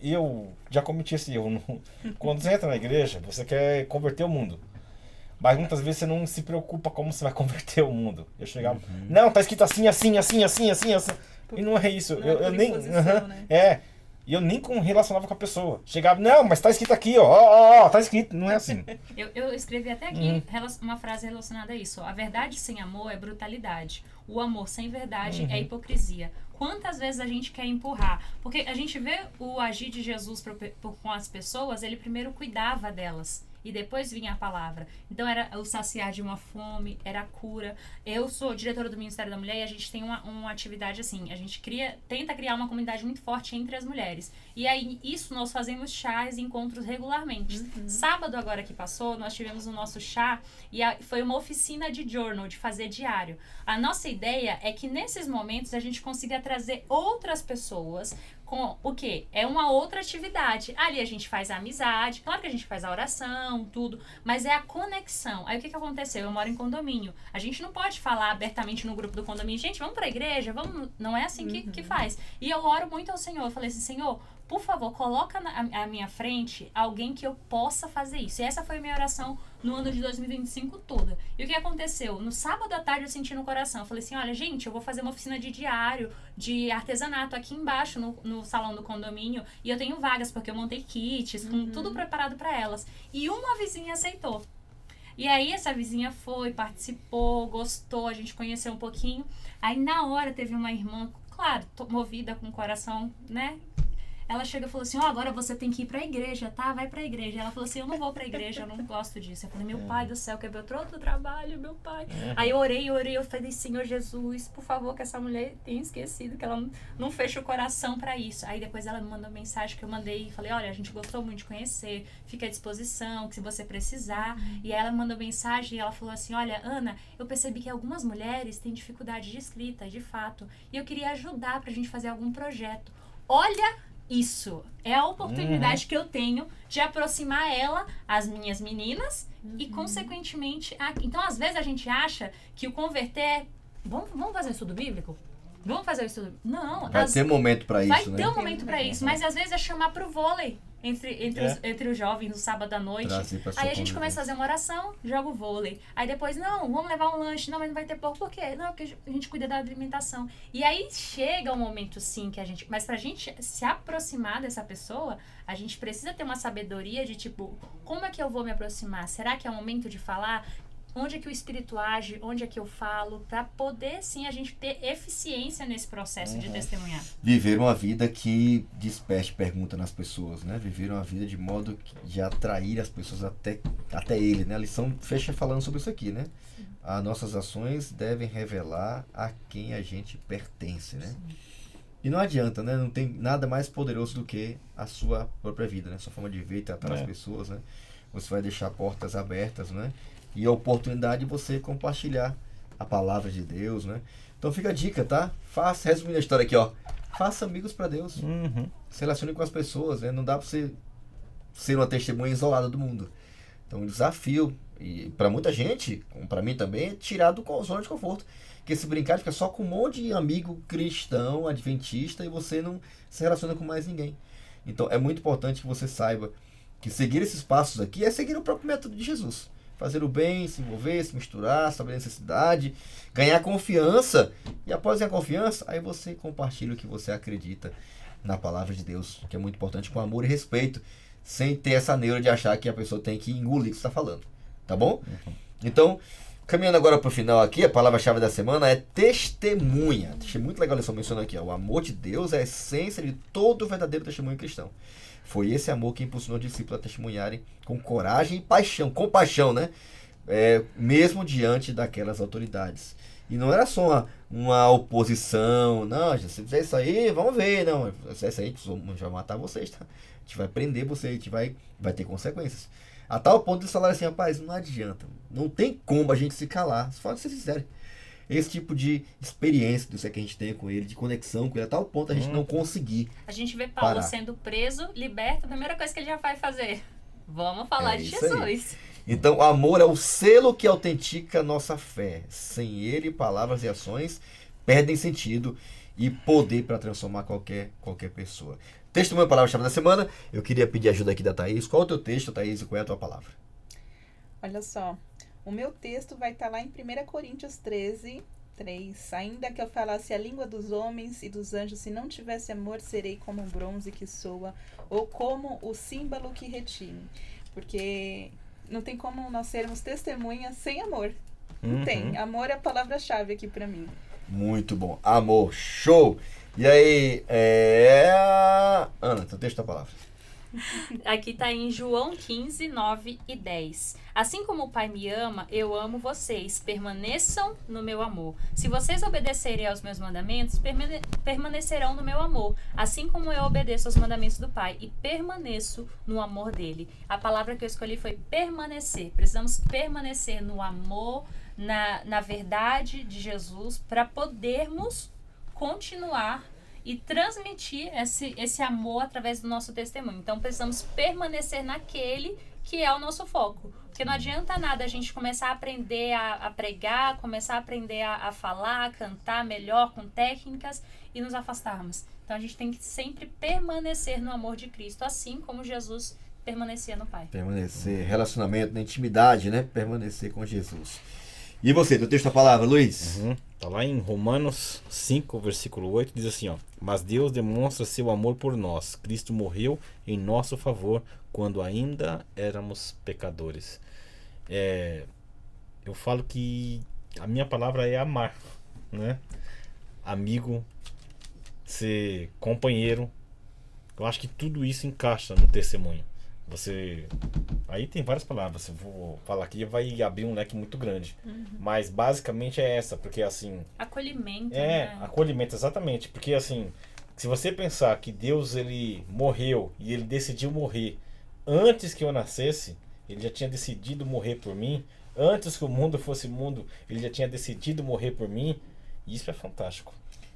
eu já cometi esse erro. Quando você entra na igreja, você quer converter o mundo. Mas muitas vezes você não se preocupa como você vai converter o mundo. Eu chegava, não, tá escrito assim. E não é isso. Eu nem. Né? E eu nem relacionava com a pessoa. Chegava, não, mas tá escrito aqui, ó, tá escrito. Não é assim. Eu escrevi até aqui uma frase relacionada a isso. A verdade sem amor é brutalidade. O amor sem verdade é hipocrisia. Quantas vezes a gente quer empurrar? Porque a gente vê o agir de Jesus com as pessoas, ele primeiro cuidava delas. E depois vinha a palavra. Então era o saciar de uma fome, era a cura. Eu sou diretora do Ministério da Mulher e a gente tem uma atividade assim. A gente tenta criar uma comunidade muito forte entre as mulheres. E aí, isso nós fazemos chás e encontros regularmente. Sábado agora que passou, nós tivemos o nosso chá e foi uma oficina de journal, de fazer diário. A nossa ideia é que nesses momentos a gente consiga trazer outras pessoas com o quê? É uma outra atividade. Ali a gente faz a amizade, claro que a gente faz a oração, tudo, mas é a conexão. Aí o que aconteceu? Eu moro em condomínio. A gente não pode falar abertamente no grupo do condomínio, gente, vamos pra igreja, vamos. Não é assim que faz. E eu oro muito ao Senhor. Eu falei assim, Senhor, por favor, coloca à minha frente alguém que eu possa fazer isso. E essa foi a minha oração no ano de 2025 toda. E o que aconteceu? No sábado à tarde eu senti no coração. Eu falei assim, olha, gente, eu vou fazer uma oficina de diário, de artesanato aqui embaixo no salão do condomínio. E eu tenho vagas, porque eu montei kits, com tudo preparado para elas. E uma vizinha aceitou. E aí essa vizinha foi, participou, gostou, a gente conheceu um pouquinho. Aí na hora teve uma irmã, claro, movida com o coração, né? Ela chega e falou assim, agora você tem que ir pra igreja, tá? Vai pra igreja. Ela falou assim, eu não vou pra igreja, eu não gosto disso. Eu falei, meu pai do céu, quer ver outro trabalho, meu pai? Aí eu orei, eu falei, Senhor Jesus, por favor, que essa mulher tenha esquecido, que ela não feche o coração pra isso. Aí depois ela me mandou uma mensagem que eu mandei e falei, olha, a gente gostou muito de conhecer, fica à disposição, que se você precisar. E aí ela me mandou mensagem e ela falou assim, olha, Ana, eu percebi que algumas mulheres têm dificuldade de escrita, de fato, e eu queria ajudar pra gente fazer algum projeto. Olha, isso é a oportunidade que eu tenho de aproximar ela, as minhas meninas, e consequentemente... Então, às vezes, a gente acha que o converter é... Vamos fazer estudo bíblico? Vamos fazer o estudo? Não. Vai ter momento pra Vai isso, ter né? um momento pra isso, mas às vezes é chamar pro vôlei entre os jovens no sábado à noite. Trazer pra sua Aí a gente convivência. começa a fazer uma oração, joga o vôlei. Aí depois, não, vamos levar um lanche. Não, mas não vai ter pouco. Por quê? Não, porque a gente cuida da alimentação. E aí chega um momento, sim, que a gente... Mas pra gente se aproximar dessa pessoa, a gente precisa ter uma sabedoria de, tipo, como é que eu vou me aproximar? Será que é o momento de falar? Onde é que o Espírito age? Onde é que eu falo? Pra poder, sim, a gente ter eficiência nesse processo de testemunhar. Viver uma vida que desperte pergunta nas pessoas, né? Viver uma vida de modo de atrair as pessoas até ele, né? A lição fecha falando sobre isso aqui, né? As nossas ações devem revelar a quem a gente pertence, né? E não adianta, né? Não tem nada mais poderoso do que a sua própria vida, né? Sua forma de ver e tratar as pessoas, né? Você vai deixar portas abertas, né? E a oportunidade de você compartilhar a palavra de Deus, né? Então fica a dica, tá? Resumindo a história aqui, ó. Faça amigos para Deus. Se relacione com as pessoas, né? Não dá para você ser uma testemunha isolada do mundo. Então um desafio, e para muita gente, como para mim também, é tirar do zona de conforto. Porque se brincar, fica só com um monte de amigo cristão, adventista, e você não se relaciona com mais ninguém. Então é muito importante que você saiba que seguir esses passos aqui é seguir o próprio método de Jesus. Fazer o bem, se envolver, se misturar, saber a necessidade, ganhar confiança. E após ganhar confiança, aí você compartilha o que você acredita na palavra de Deus, que é muito importante, com amor e respeito, sem ter essa neura de achar que a pessoa tem que engolir o que você está falando. Tá bom? Então, caminhando agora para o final aqui, a palavra-chave da semana é testemunha. Achei muito legal a lição mencionando aqui. Ó. O amor de Deus é a essência de todo verdadeiro testemunho cristão. Foi esse amor que impulsionou os discípulos a testemunharem com coragem e paixão, compaixão, né? Mesmo diante daquelas autoridades. E não era só uma oposição, não, se fizer isso aí, vamos ver, não, se fizer isso aí, a gente vai matar vocês, tá? A gente vai prender vocês, a gente vai ter consequências. A tal ponto de eles falaram assim, rapaz, não adianta, não tem como a gente se calar, só que vocês fizerem. Esse tipo de experiência que a gente tem com ele, de conexão com ele, a tal ponto a gente não conseguir. A gente vê Paulo parar. sendo preso, liberto, a primeira coisa que ele já vai fazer, vamos falar de isso Jesus. Aí. Então, amor é o selo que autentica a nossa fé. Sem ele, palavras e ações perdem sentido e poder para transformar qualquer pessoa. Testemunho, palavra-chave da semana. Eu queria pedir ajuda aqui da Thaís. Qual é o teu texto, Thaís, e qual é a tua palavra? Olha só, o meu texto vai estar lá em 1 Coríntios 13, 3. Ainda que eu falasse a língua dos homens e dos anjos, se não tivesse amor, serei como um bronze que soa, ou como o símbolo que retine. Porque não tem como nós sermos testemunhas sem amor. Não tem. Amor é a palavra-chave aqui pra mim. Muito bom. Amor, show! E aí, Ana, teu texto da palavra. Aqui está em João 15, 9 e 10. Assim como o Pai me ama, eu amo vocês. Permaneçam no meu amor. Se vocês obedecerem aos meus mandamentos, permanecerão no meu amor. Assim como eu obedeço aos mandamentos do Pai e permaneço no amor dele. A palavra que eu escolhi foi permanecer. Precisamos permanecer no amor, na verdade de Jesus, para podermos continuar e transmitir esse amor através do nosso testemunho. Então, precisamos permanecer naquele que é o nosso foco. Porque não adianta nada a gente começar a aprender a pregar, começar a aprender a falar, a cantar melhor, com técnicas, e nos afastarmos. Então, a gente tem que sempre permanecer no amor de Cristo, assim como Jesus permanecia no Pai. Permanecer, relacionamento, na intimidade, né? Permanecer com Jesus. E você, teu texto da palavra, Luiz? Tá lá em Romanos 5, versículo 8, diz assim, ó: mas Deus demonstra seu amor por nós. Cristo morreu em nosso favor quando ainda éramos pecadores. Eu falo que a minha palavra é amar, né? Amigo, ser companheiro. Eu acho que tudo isso encaixa no testemunho. Aí tem várias palavras, se eu vou falar aqui vai abrir um leque muito grande, mas basicamente é essa, porque assim, acolhimento, acolhimento, exatamente, porque assim, se você pensar que Deus ele morreu e ele decidiu morrer antes que eu nascesse, ele já tinha decidido morrer por mim, antes que o mundo fosse mundo, ele já tinha decidido morrer por mim, isso é fantástico.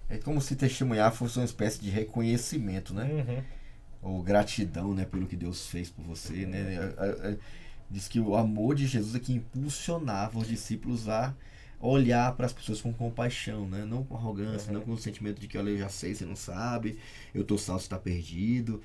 É como se testemunhar fosse uma espécie de reconhecimento, né? Ou gratidão, né, pelo que Deus fez por você, né? Diz que o amor de Jesus é que impulsionava os discípulos a olhar para as pessoas com compaixão, né? Não com arrogância, não com o sentimento de que, olha, eu já sei, você não sabe, eu tô salvo, você tá perdido.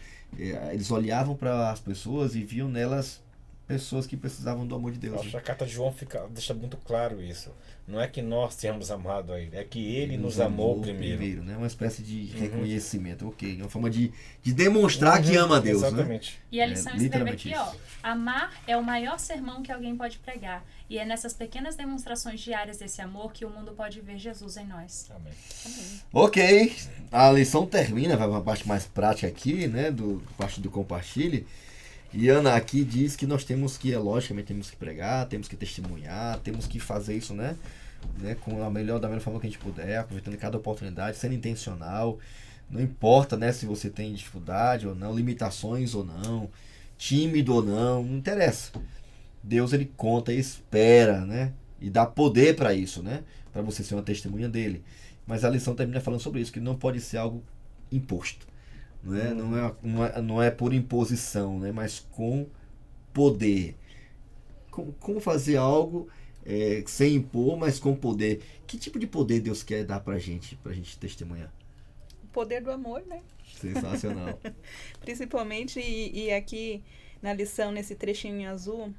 Eles olhavam para as pessoas e viam nelas pessoas que precisavam do amor de Deus. Eu acho que a carta de João deixa muito claro isso. Não é que nós tenhamos amado a ele, é que ele nos amou primeiro. Né? Uma espécie de reconhecimento, ok. Uma forma de demonstrar que ama a Deus. Exatamente. Né? E a lição escreve aqui, isso. ó. Amar é o maior sermão que alguém pode pregar. E é nessas pequenas demonstrações diárias desse amor que o mundo pode ver Jesus em nós. Amém. Amém. Ok, a lição termina, vai para uma parte mais prática aqui, né? Do parte do compartilhe. E Ana aqui diz que nós temos que, logicamente, temos que pregar, temos que testemunhar, temos que fazer isso, né? Com da melhor forma que a gente puder, aproveitando cada oportunidade, sendo intencional. Não importa, né, se você tem dificuldade ou não, limitações ou não, tímido ou não interessa. Deus, ele conta e espera, né? E dá poder para isso, né? Para você ser uma testemunha dele. Mas a lição termina falando sobre isso, que não pode ser algo imposto. Não é por imposição, né? Mas com poder. Como fazer algo sem impor, mas com poder. Que tipo de poder Deus quer dar pra gente testemunhar? O poder do amor, né? Sensacional. Principalmente, e aqui na lição, nesse trechinho em azul,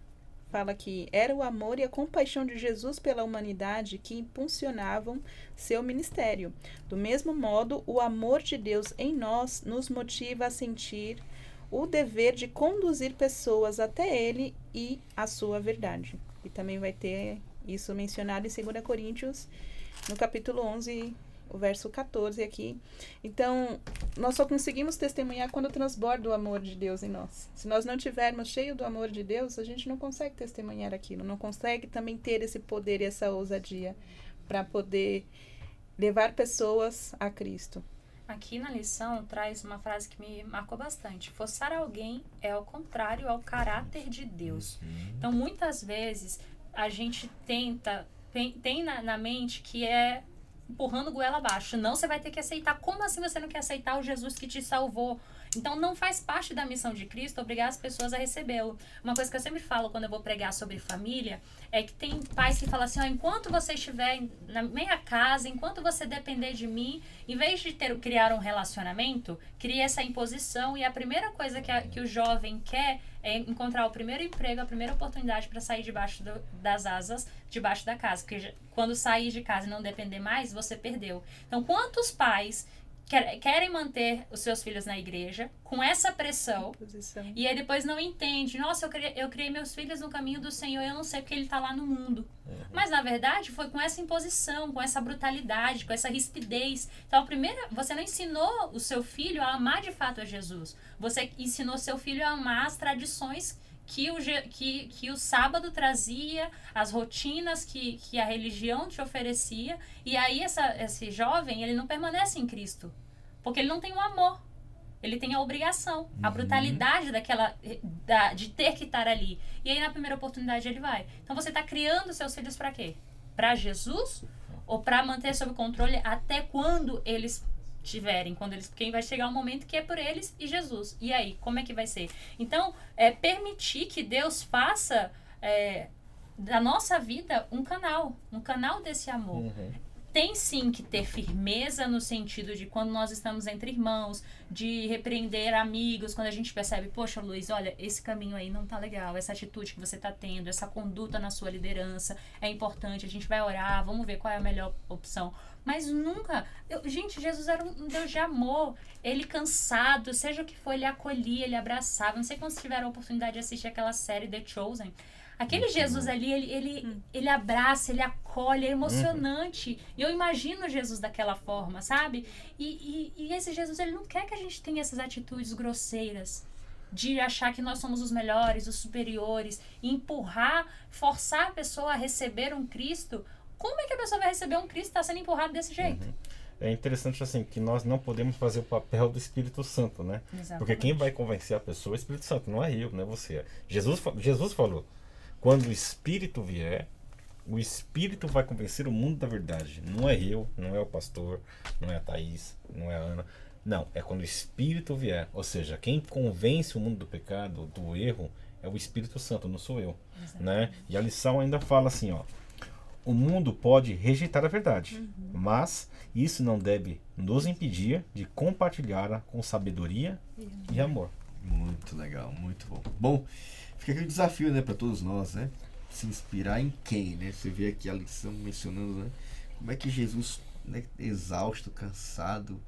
fala que era o amor e a compaixão de Jesus pela humanidade que impulsionavam seu ministério. Do mesmo modo, o amor de Deus em nós nos motiva a sentir o dever de conduzir pessoas até Ele e a sua verdade. E também vai ter isso mencionado em 2 Coríntios, no capítulo 11, o verso 14 aqui. Então, nós só conseguimos testemunhar quando transborda o amor de Deus em nós. Se nós não tivermos cheio do amor de Deus, a gente não consegue testemunhar aquilo, não consegue também ter esse poder e essa ousadia para poder levar pessoas a Cristo. Aqui na lição traz uma frase que me marcou bastante. Forçar alguém é ao contrário ao caráter de Deus. Então, muitas vezes, a gente tem na mente que é empurrando goela abaixo. Não, você vai ter que aceitar. Como assim você não quer aceitar o Jesus que te salvou? Então, não faz parte da missão de Cristo obrigar as pessoas a recebê-lo. Uma coisa que eu sempre falo quando eu vou pregar sobre família é que tem pais que falam assim, enquanto você estiver na minha casa, enquanto você depender de mim, em vez de criar um relacionamento, cria essa imposição, e a primeira coisa que o jovem quer é encontrar o primeiro emprego, a primeira oportunidade para sair debaixo das asas, debaixo da casa. Porque quando sair de casa e não depender mais, você perdeu. Então, quantos pais querem manter os seus filhos na igreja com essa pressão e aí depois não entende, nossa, eu criei meus filhos no caminho do Senhor, eu não sei porque ele está lá no mundo. Mas na verdade foi com essa imposição, com essa brutalidade, com essa rispidez. Então você não ensinou o seu filho a amar de fato a Jesus, você ensinou seu filho a amar as tradições que o sábado trazia, as rotinas que a religião te oferecia, e aí esse jovem, ele não permanece em Cristo, porque ele não tem o amor, ele tem a obrigação, a brutalidade de ter que estar ali, e aí na primeira oportunidade ele vai. Então você está criando seus filhos para quê? Para Jesus? Ou para manter sob controle até quando eles tiverem, porque vai chegar um momento que é por eles e Jesus. E aí, como é que vai ser? Então, permitir que Deus faça da nossa vida um canal desse amor. Tem sim que ter firmeza no sentido de quando nós estamos entre irmãos, de repreender amigos, quando a gente percebe, poxa, Luiz, olha, esse caminho aí não tá legal, essa atitude que você tá tendo, essa conduta na sua liderança é importante, a gente vai orar, vamos ver qual é a melhor opção. Mas nunca... gente, Jesus era um Deus de amor. Ele cansado, seja o que for, ele acolhia, ele abraçava. Não sei quando tiveram a oportunidade de assistir aquela série The Chosen. Aquele Jesus ali, ele abraça, ele acolhe, é emocionante. E eu imagino Jesus daquela forma, sabe? E esse Jesus, ele não quer que a gente tenha essas atitudes grosseiras, de achar que nós somos os melhores, os superiores, e empurrar, forçar a pessoa a receber um Cristo. Como é que a pessoa vai receber um Cristo que está sendo empurrado desse jeito? É interessante assim, que nós não podemos fazer o papel do Espírito Santo, né? Exatamente. Porque quem vai convencer a pessoa é o Espírito Santo, não é eu, não é você. Jesus falou, quando o Espírito vier, o Espírito vai convencer o mundo da verdade. Não é eu, não é o pastor, não é a Thaís, não é a Ana. Não, é quando o Espírito vier. Ou seja, quem convence o mundo do pecado, do erro, é o Espírito Santo, não sou eu. Né? E a lição ainda fala assim, ó. o mundo pode rejeitar a verdade, mas isso não deve nos impedir de compartilhá-la com sabedoria e amor. Muito legal, muito bom. Bom, fica aquele desafio, né, para todos nós, né? Se inspirar em quem, né? Você vê aqui a lição mencionando, né? Como é que Jesus, né, exausto, cansado,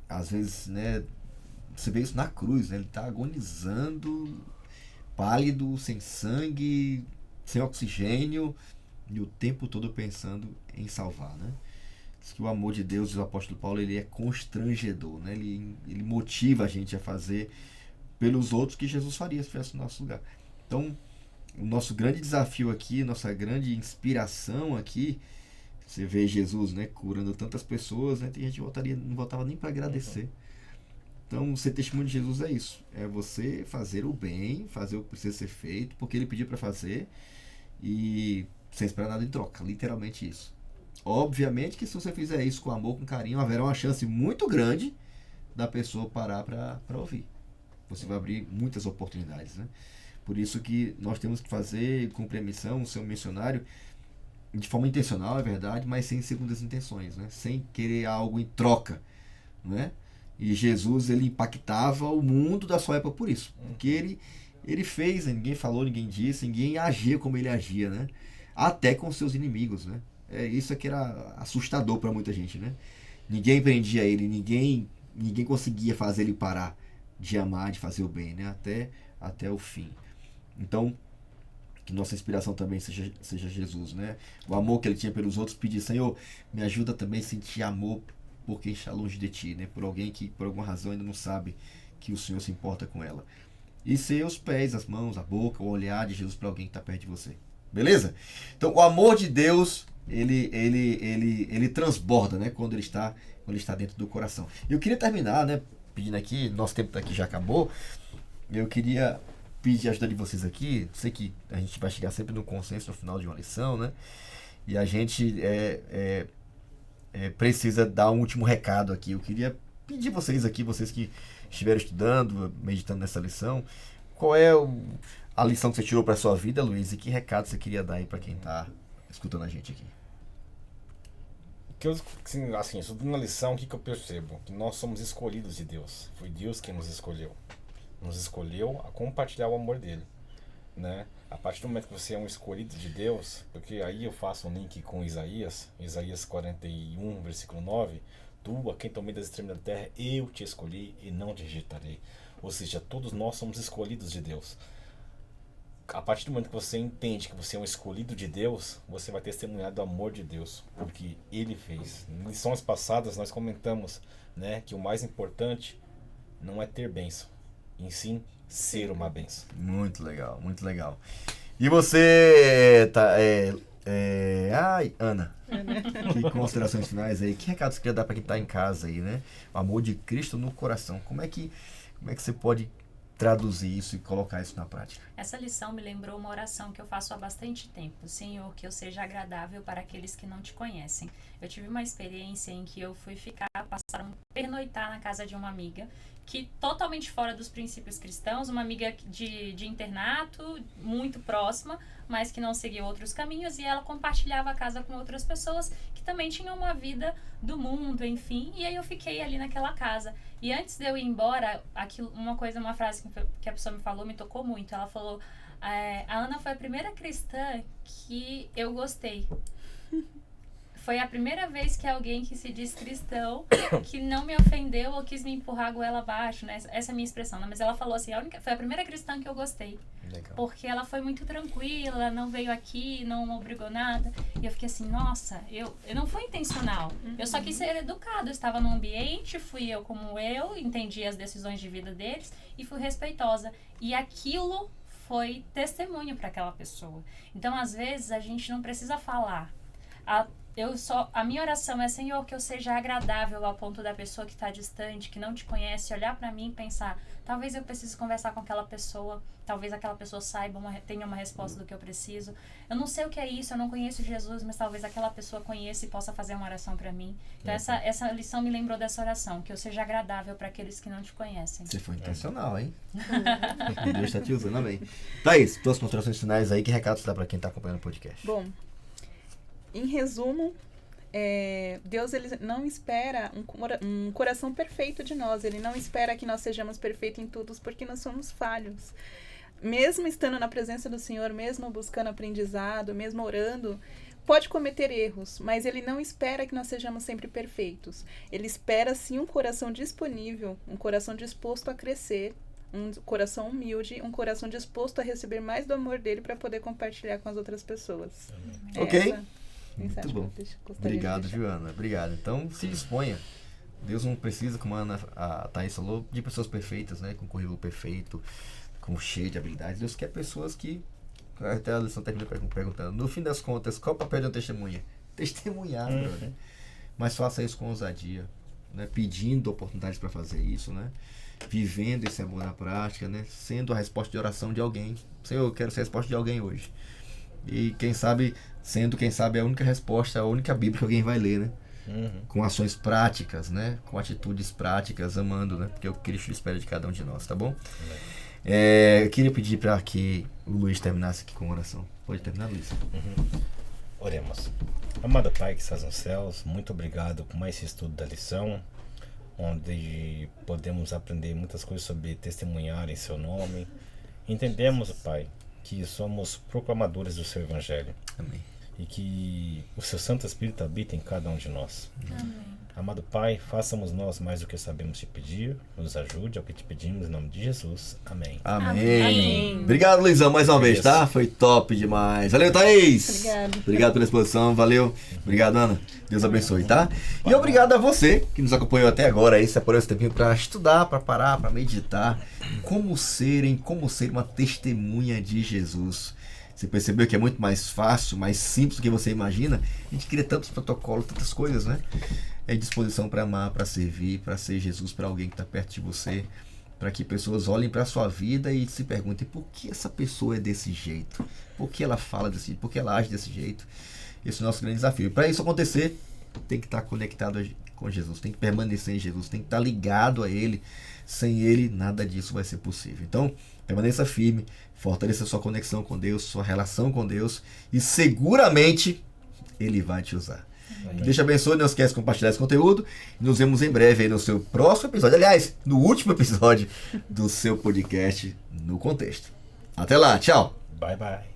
às vezes, né? Você vê isso na cruz, né? Ele está agonizando, pálido, sem sangue, sem oxigênio, e o tempo todo pensando em salvar, né? Diz que o amor de Deus, o apóstolo Paulo, ele é constrangedor, né? Ele motiva a gente a fazer pelos outros que Jesus faria se estivesse no nosso lugar. Então, o nosso grande desafio aqui, nossa grande inspiração aqui, você vê Jesus, né, curando tantas pessoas, né? Tem gente que não voltava nem para agradecer. Então, ser testemunho de Jesus é isso. É você fazer o bem, fazer o que precisa ser feito, porque ele pediu para fazer, e sem esperar nada em troca. Literalmente isso. Obviamente que se você fizer isso com amor, com carinho, haverá uma chance muito grande da pessoa parar para ouvir. Você vai abrir muitas oportunidades, né? Por isso que nós temos que fazer, cumprir a missão, ser um missionário, de forma intencional, é verdade, mas sem segundas intenções, né? Sem querer algo em troca, né? E Jesus, ele impactava o mundo da sua época por isso. Porque ele fez, né? Ninguém falou, ninguém disse, ninguém agia como ele agia, né? Até com seus inimigos, né? Isso aqui era assustador para muita gente, né? Ninguém prendia ele, ninguém conseguia fazer ele parar de amar, de fazer o bem, né? Até o fim. Então, que nossa inspiração também seja Jesus, né? O amor que ele tinha pelos outros, pedir, Senhor, me ajuda também a sentir amor por quem está longe de ti, né? Por alguém que por alguma razão ainda não sabe que o Senhor se importa com ela. E ser os pés, as mãos, a boca, o olhar de Jesus para alguém que está perto de você. Beleza? Então, o amor de Deus, ele transborda, né? Quando ele está dentro do coração. Eu queria terminar, né? Pedindo aqui, nosso tempo aqui já acabou. Eu queria pedir a ajuda de vocês aqui. Sei que a gente vai chegar sempre no consenso no final de uma lição, né? E a gente precisa dar um último recado aqui. Eu queria pedir vocês aqui, vocês que estiveram estudando, meditando nessa lição, qual é a lição que você tirou para sua vida, Luiz, e que recado você queria dar aí para quem está escutando a gente aqui? Assim, estudando a lição, o que eu percebo? Que nós somos escolhidos de Deus. Foi Deus quem nos escolheu. Nos escolheu a compartilhar o amor dele, né? A partir do momento que você é um escolhido de Deus, porque aí eu faço um link com Isaías 41, versículo 9, tu, a quem tomei das extremidades da terra, eu te escolhi e não te rejeitarei. Ou seja, todos nós somos escolhidos de Deus. A partir do momento que você entende que você é um escolhido de Deus, você vai testemunhar do amor de Deus, porque Ele fez. Em lições passadas nós comentamos, né, que o mais importante não é ter bênção, em sim ser uma bênção. Muito legal, muito legal. E você, Ana, que considerações finais aí? Que recado você queria dar para quem está em casa aí, né? O amor de Cristo no coração. Como é que você pode traduzir isso e colocar isso na prática? Essa lição me lembrou uma oração que eu faço há bastante tempo. Senhor, que eu seja agradável para aqueles que não te conhecem. Eu tive uma experiência em que eu fui pernoitar na casa de uma amiga, que totalmente fora dos princípios cristãos, uma amiga de internato, muito próxima, mas que não seguiu outros caminhos, e ela compartilhava a casa com outras pessoas que também tinham uma vida do mundo, enfim, e aí eu fiquei ali naquela casa. E antes de eu ir embora, uma frase que a pessoa me falou me tocou muito. Ela falou, a Ana foi a primeira cristã que eu gostei. Foi a primeira vez que alguém que se diz cristão, que não me ofendeu ou quis me empurrar a goela abaixo, né? Essa é a minha expressão, né? Mas ela falou assim, foi a primeira cristã que eu gostei. Legal. Porque ela foi muito tranquila, não veio aqui, não obrigou nada. E eu fiquei assim, nossa, eu não fui intencional. Eu só quis ser educada. Eu estava num ambiente, fui eu como eu, entendi as decisões de vida deles e fui respeitosa. E aquilo foi testemunho para aquela pessoa. Então, às vezes, a gente não precisa falar. a minha oração é, Senhor, que eu seja agradável ao ponto da pessoa que está distante, que não te conhece, olhar para mim e pensar, talvez eu precise conversar com aquela pessoa, talvez aquela pessoa saiba, tenha uma resposta do que eu preciso. Eu não sei o que é isso, eu não conheço Jesus, mas talvez aquela pessoa conheça e possa fazer uma oração para mim. Então essa lição me lembrou dessa oração, que eu seja agradável para aqueles que não te conhecem. Você foi intencional, hein? Deus está te usando, amém. Thaís, tuas considerações finais aí, que recado você dá para quem está acompanhando o podcast? Bom, em resumo, Deus ele não espera um coração perfeito de nós. Ele não espera que nós sejamos perfeitos em tudo, porque nós somos falhos. Mesmo estando na presença do Senhor, mesmo buscando aprendizado, mesmo orando, pode cometer erros, mas Ele não espera que nós sejamos sempre perfeitos. Ele espera, sim, um coração disponível, um coração disposto a crescer, um coração humilde, um coração disposto a receber mais do amor dele para poder compartilhar com as outras pessoas. Ok. Muito bom. Obrigado, Joana. Obrigado. Então, se disponha. Deus não precisa, como a Thaís falou, de pessoas perfeitas, né? Com currículo perfeito, com cheio de habilidades. Deus quer pessoas que... Até a lição termina perguntando. No fim das contas, qual é o papel de uma testemunha? Testemunhar, brother. Mas faça isso com ousadia, né? Pedindo oportunidades para fazer isso, né? Vivendo esse amor na prática, né? Sendo a resposta de oração de alguém. Senhor, eu quero ser a resposta de alguém hoje. E quem sabe a única resposta, a única Bíblia que alguém vai ler, né? Com ações práticas, né? Com atitudes práticas, amando, né? Porque é o que Cristo espera de cada um de nós, tá bom? Eu queria pedir para que o Luiz terminasse aqui com oração. Pode terminar, Luiz? Oremos. Amado Pai que estás nos céus, muito obrigado por mais esse estudo da lição, onde podemos aprender muitas coisas sobre testemunhar em seu nome. Entendemos, Pai, que somos proclamadores do seu Evangelho. Amém. E que o seu Santo Espírito habita em cada um de nós. Amém. Amado Pai, façamos nós mais do que sabemos te pedir, nos ajude ao que te pedimos em nome de Jesus. Amém. Amém. Obrigado, Luizão, mais uma vez, tá? Foi top demais. Valeu, Thaís. Obrigado pela exposição, valeu. Obrigado, Ana. Deus abençoe, tá? E obrigado a você que nos acompanhou até agora aí, separou esse tempinho para estudar, para parar, para meditar. Como ser uma testemunha de Jesus. Você percebeu que é muito mais fácil, mais simples do que você imagina? A gente cria tantos protocolos, tantas coisas, né? É disposição para amar, para servir, para ser Jesus para alguém que está perto de você, para que pessoas olhem para a sua vida e se perguntem por que essa pessoa é desse jeito, por que ela fala desse jeito, por que ela age desse jeito. Esse é o nosso grande desafio. E para isso acontecer, tem que estar conectado com Jesus, tem que permanecer em Jesus, tem que estar ligado a Ele. Sem Ele, nada disso vai ser possível. Então, permaneça firme, fortaleça sua conexão com Deus, sua relação com Deus, e seguramente Ele vai te usar. Deus te abençoe, não esquece de compartilhar esse conteúdo. Nos vemos em breve aí no seu próximo episódio. Aliás, no último episódio do seu podcast No Contexto. Até lá, tchau! Bye, bye.